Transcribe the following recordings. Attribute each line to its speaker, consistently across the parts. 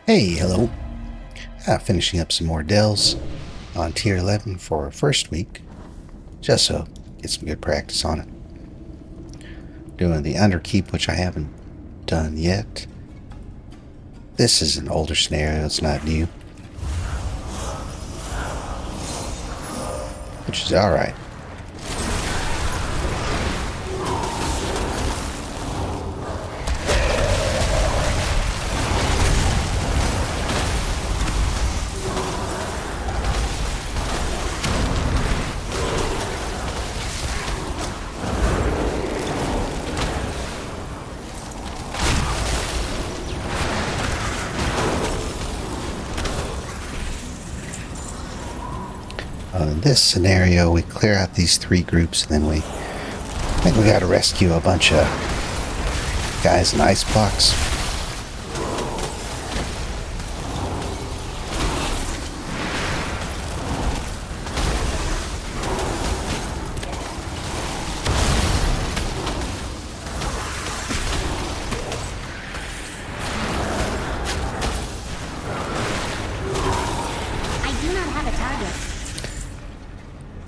Speaker 1: Hey, hello. Finishing up some more dells on tier 11 for first week, just so get some good practice on it. Doing the Underkeep, which I haven't done yet. This is an older scenario, it's not new, which is alright. In this scenario, we clear out these three groups, and then I think we got to rescue a bunch of guys in ice blocks.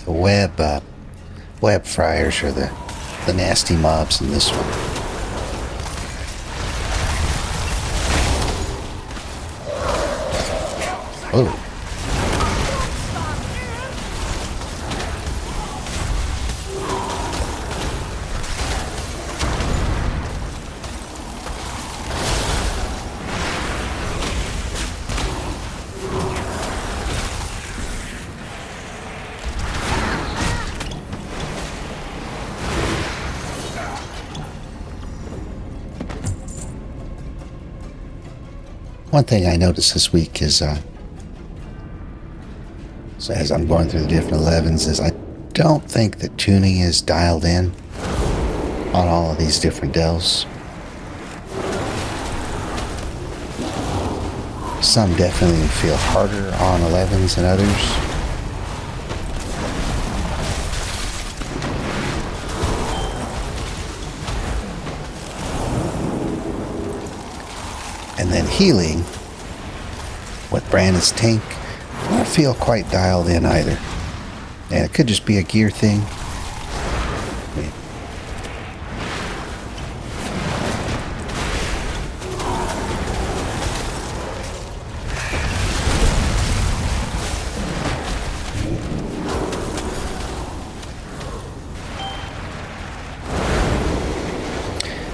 Speaker 1: The web fryers are the nasty mobs in this one. Oh. One thing I noticed this week is, so as I'm going through the different 11s, is I don't think that tuning is dialed in on all of these different dells. Some definitely feel harder on 11s than others. And then healing with Brandon's tank, I don't feel quite dialed in either. And it could just be a gear thing.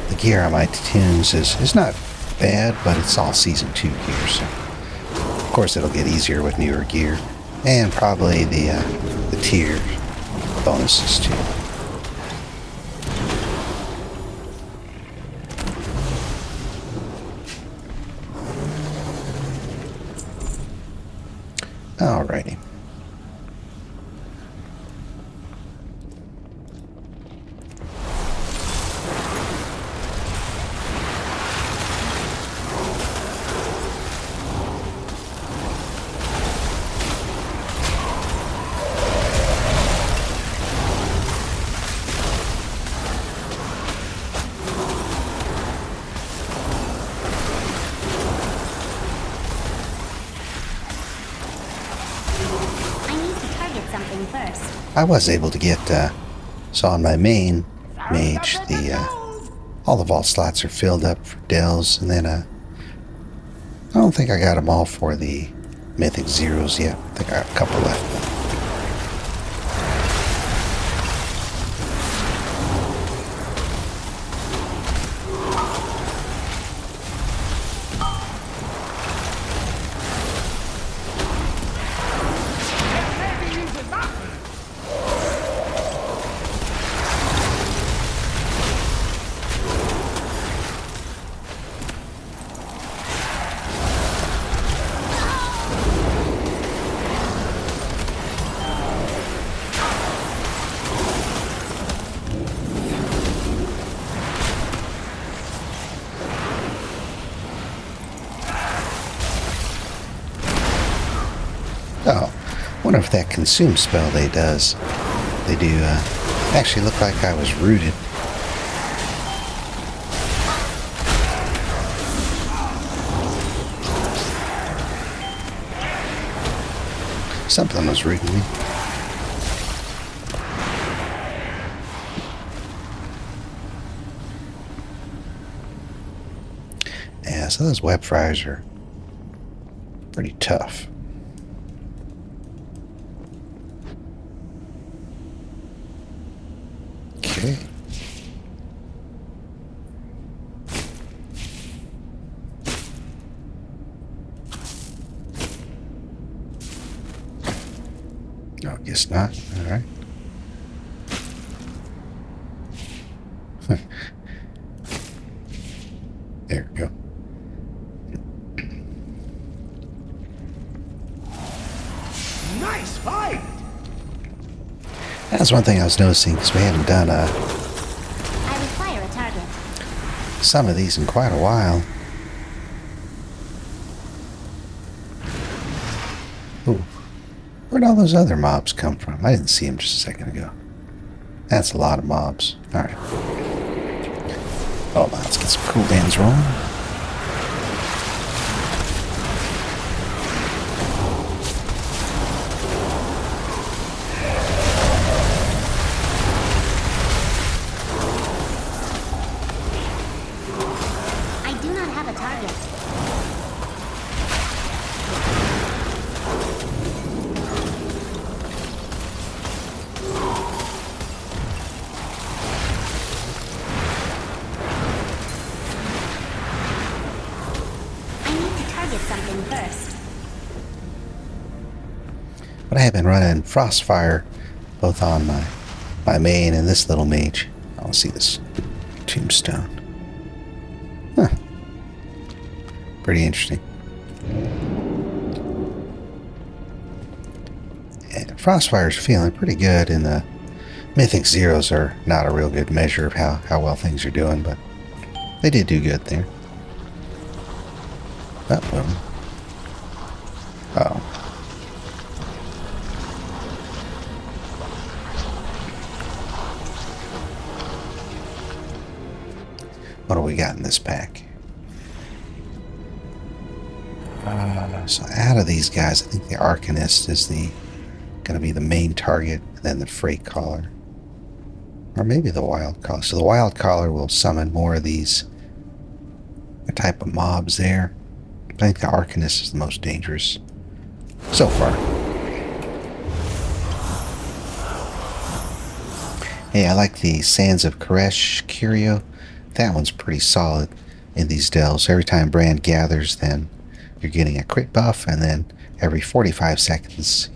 Speaker 1: The gear on my tunes is not bad, but it's all season 2 gear, so of course it'll get easier with newer gear, and probably the tier bonuses too. Alrighty. I was able to get, so on my main Mage, all the vault slots are filled up for dells, and then, I don't think I got them all for the Mythic Zeros yet. I think I got a couple left. Oh, wonder if that consume spell they do actually look like I was rooted. Something was reading me. Yeah, so those web fryers are pretty tough. Okay. No, guess not. All right. There we go.
Speaker 2: Nice fight!
Speaker 1: That's one thing I was noticing because we haven't done
Speaker 3: I require a target.
Speaker 1: some of these in quite a while. Ooh. Where'd all those other mobs come from? I didn't see them just a second ago. That's a lot of mobs. Alright. Oh, let's get some cooldowns rolling.
Speaker 3: I do not have a target. I need to target something first.
Speaker 1: But I have been running Frostfire both on my main and this little mage. I'll see this tombstone. Huh. Pretty interesting. And Frostfire's feeling pretty good, and the Mythic Zeros are not a real good measure of how well things are doing, but they did do good there. Uh-oh. Uh-oh. What do we got in this pack? So out of these guys, I think the Arcanist is going to be the main target, and then the Freight Caller. Or maybe the Wild Caller. So the Wild Caller will summon more of these type of mobs there. I think the Arcanist is the most dangerous so far. Hey, I like the Sands of Koresh Curio. That one's pretty solid in these delves. Every time Brand gathers, then you're getting a crit buff, and then every 45 seconds,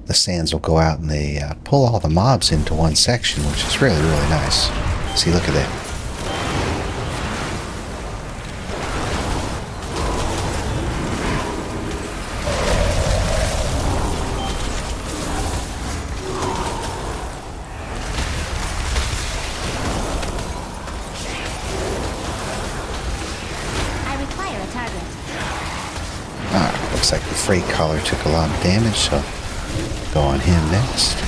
Speaker 1: the sands will go out and they pull all the mobs into one section, which is really, really nice. See, look at that. Looks like the Freight Caller took a lot of damage, so go on him next.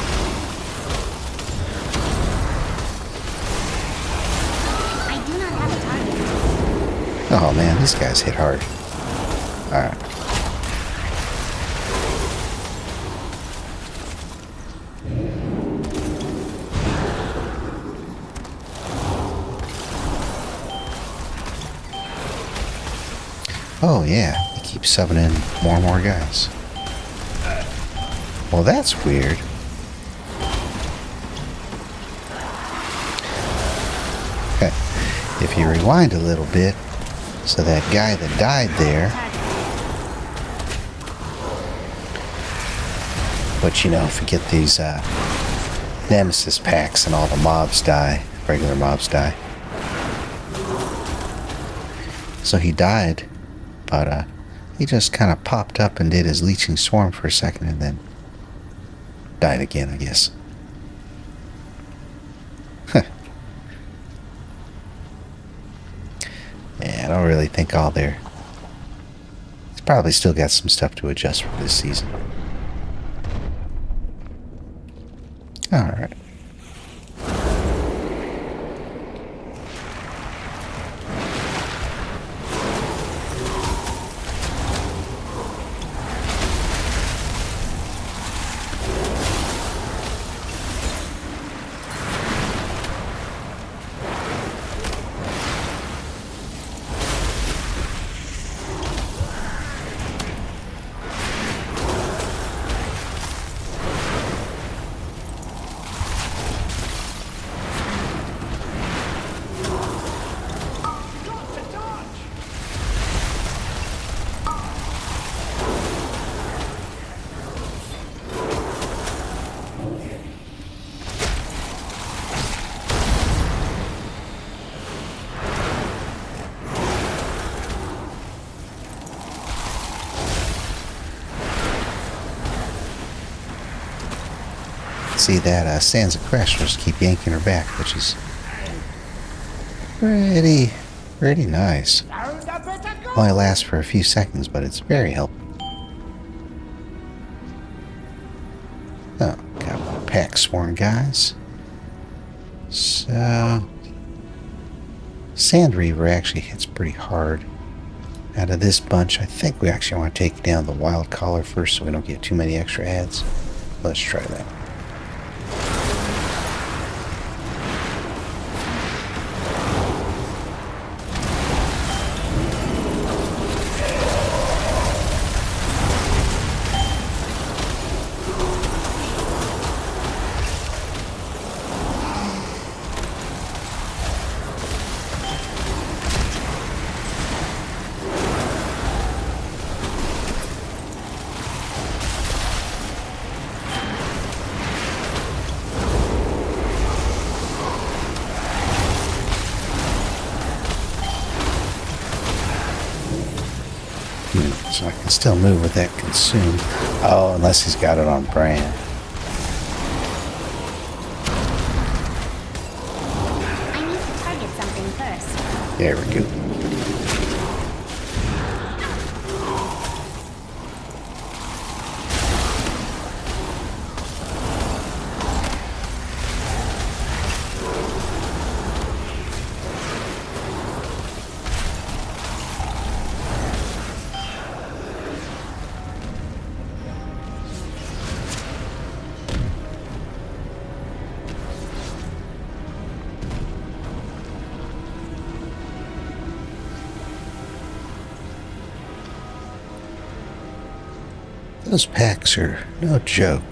Speaker 3: I do not have a target.
Speaker 1: Oh man, these guys hit hard. Alright. Oh yeah. Keep subbing in more and more guys. Well, that's weird. If you rewind a little bit, so that guy that died there, but you know, if you get these Nemesis packs and all the mobs die, regular mobs die. So he died, but he just kind of popped up and did his Leeching Swarm for a second and then died again, I guess. Yeah, I don't really think all there. He's probably still got some stuff to adjust for this season. Alright. see that Sansa Crest will just keep yanking her back, which is pretty nice. Only lasts for a few seconds, but it's very helpful. Oh, got more pack sworn guys. So, Sand Reaver actually hits pretty hard. Out of this bunch, I think we actually want to take down the Wild Collar first so we don't get too many extra ads. Let's try that. So I can still move with that consume. Oh, unless he's got it on brand.
Speaker 3: I need to target something first.
Speaker 1: There we go. Those packs are no joke.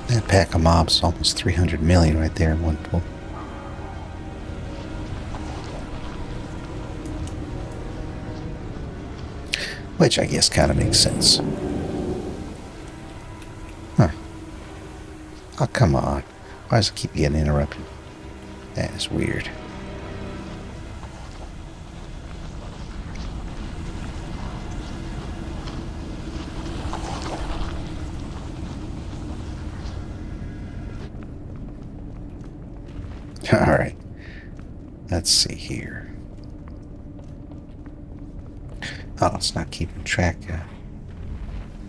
Speaker 1: That pack of mobs is almost 300 million right there in one pull. Which I guess kind of makes sense. Huh. Oh, come on. Why does it keep getting interrupted? That is weird. Alright. Let's see here. Oh, it's not keeping track.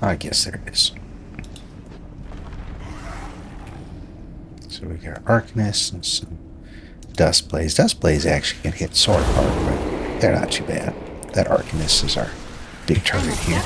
Speaker 1: I guess there it is. So we got Arcanist and some Dust Blaze. Dust Blaze actually can hit sword hard, but they're not too bad. That Arcanist is our big target here.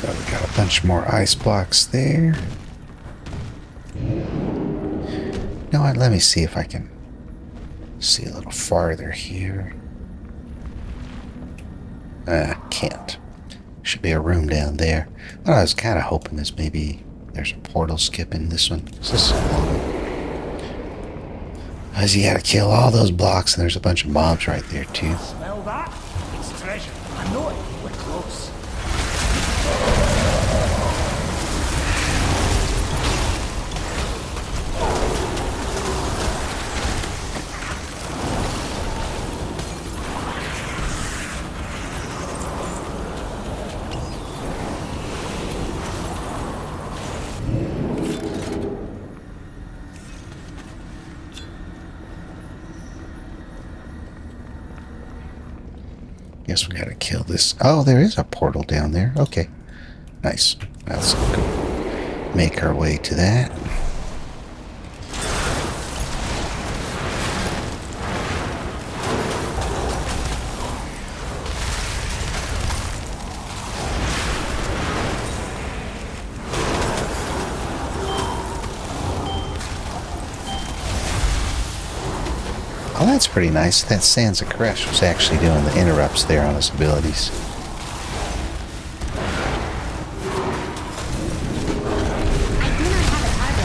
Speaker 1: So we got a bunch more ice blocks there. You know what? Let me see if I can see a little farther here. Can't. Should be a room down there. What I was kind of hoping is maybe there's a portal skip in this one. This is so long. Because you gotta kill all those blocks, and there's a bunch of mobs right there too.
Speaker 2: Smell that? It's treasure. I know it. We're close.
Speaker 1: Guess we gotta kill this. Oh, there is a portal down there. Okay. Nice. Let's go make our way to that. Well, that's pretty nice. That Sansa Koresh was actually doing the interrupts there on his abilities.
Speaker 3: I do not have a target.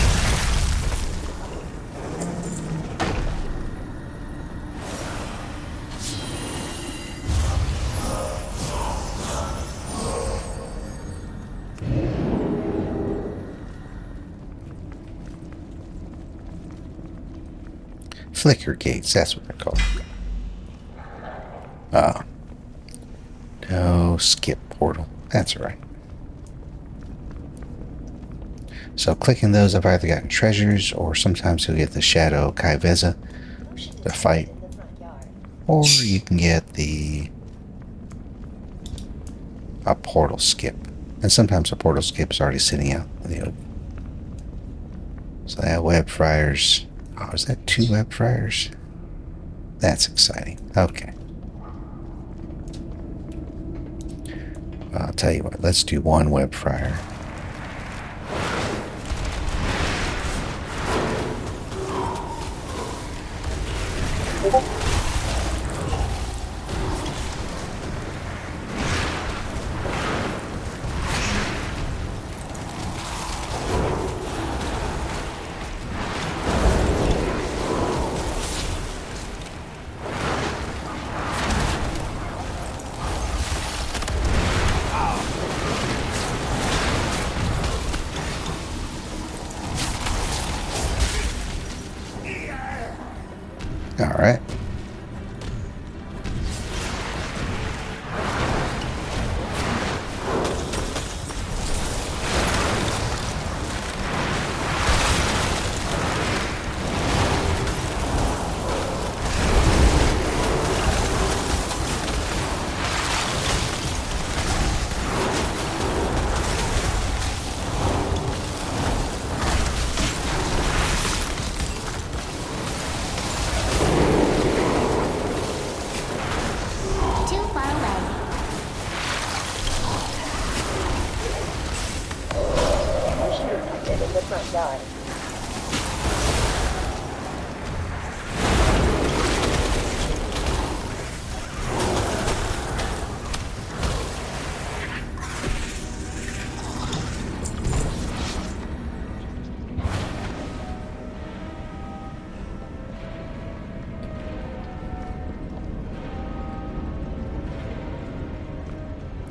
Speaker 1: Flicker gates, that's what they're called. Oh. No, skip portal. That's right. So clicking those, I've either gotten treasures, or sometimes you'll get the Shadow Kaiveza to fight. Or you can get a portal skip. And sometimes a portal skip is already sitting out in the open. So that web fryers. Oh, is that 2 web fryers? That's exciting. Okay. I'll tell you what, let's do 1 web fryer. All right.
Speaker 3: Too far away.
Speaker 4: In the front yard.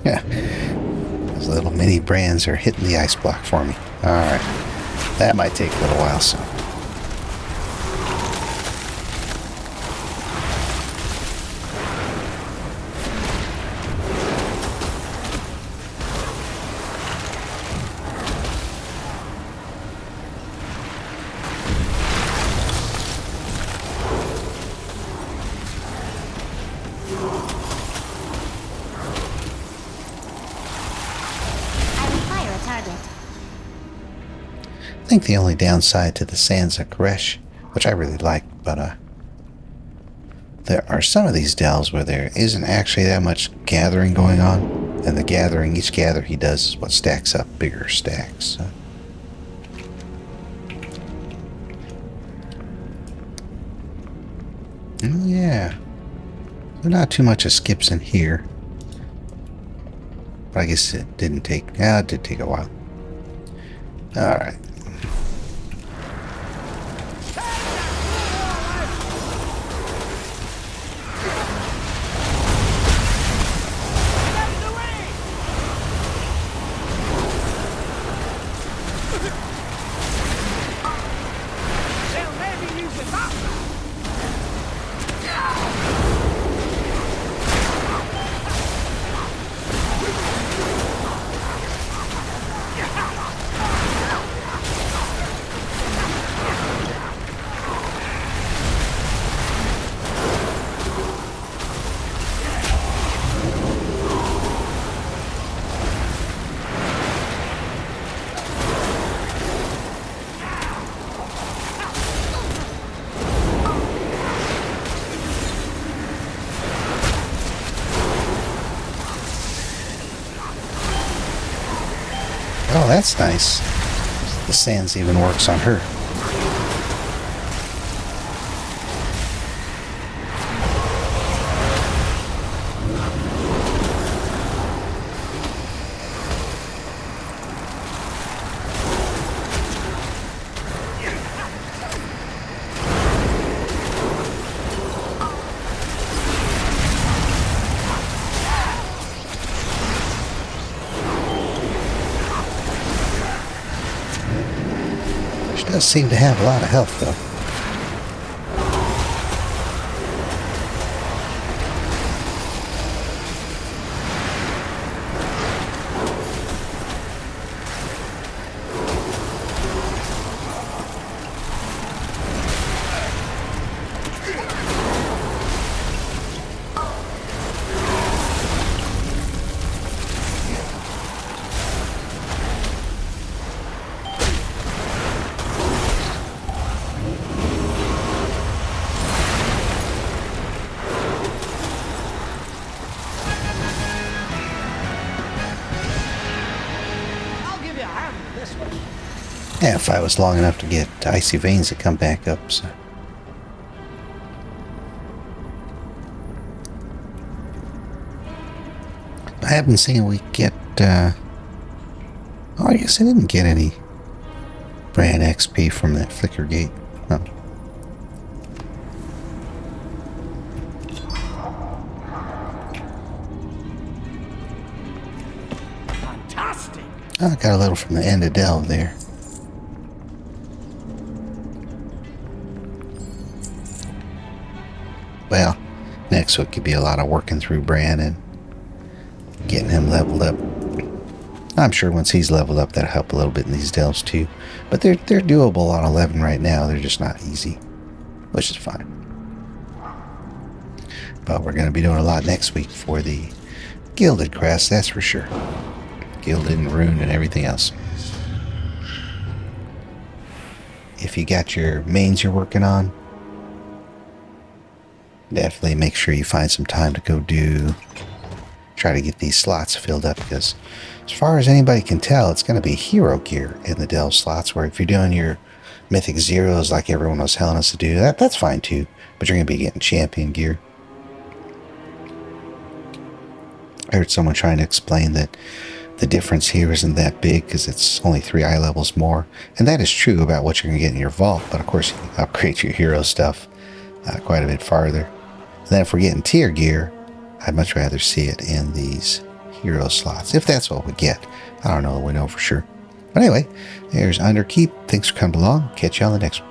Speaker 1: Yeah. Those little mini brands are hitting the ice block for me. Alright. That might take a little while, so.
Speaker 3: I require a target.
Speaker 1: I think the only downside to the Sansa Koresh, which I really like, but there are some of these delves where there isn't actually that much gathering going on, and the gathering, each gather he does is what stacks up bigger stacks. So. Oh, yeah. So not too much of skips in here. But I guess it didn't take, yeah, it did take a while. Alright.
Speaker 2: They'll maybe use it up.
Speaker 1: Oh, that's nice. The sands even works on her. Does seem to have a lot of health, though.
Speaker 2: I'll give you a hand with this one.
Speaker 1: Yeah, if I was long enough to get icy veins to come back up, so. I have been seeing we get, oh, I guess I didn't get any brand XP from that flicker gate. Huh.
Speaker 2: Fantastic.
Speaker 1: Oh, I got a little from the end of Delve there. Well, next week could be a lot of working through Bran and getting him leveled up. I'm sure once he's leveled up, that'll help a little bit in these delves too. But they're doable on 11 right now. They're just not easy, which is fine. But we're going to be doing a lot next week for the Gilded Crest, that's for sure. Gilded and Ruined and everything else. If you got your mains you're working on, definitely make sure you find some time to go try to get these slots filled up, because as far as anybody can tell, it's going to be hero gear in the delve slots, where if you're doing your mythic zeros like everyone was telling us to do, that's fine too, but you're going to be getting champion gear. I heard someone trying to explain that the difference here isn't that big because it's only 3 eye levels more, and that is true about what you're going to get in your vault, but of course you can upgrade your hero stuff quite a bit farther. And then if we're getting tier gear, I'd much rather see it in these hero slots, if that's what we get. I don't know, we know for sure. But anyway, there's Underkeep. Thanks for coming along. Catch you on the next one.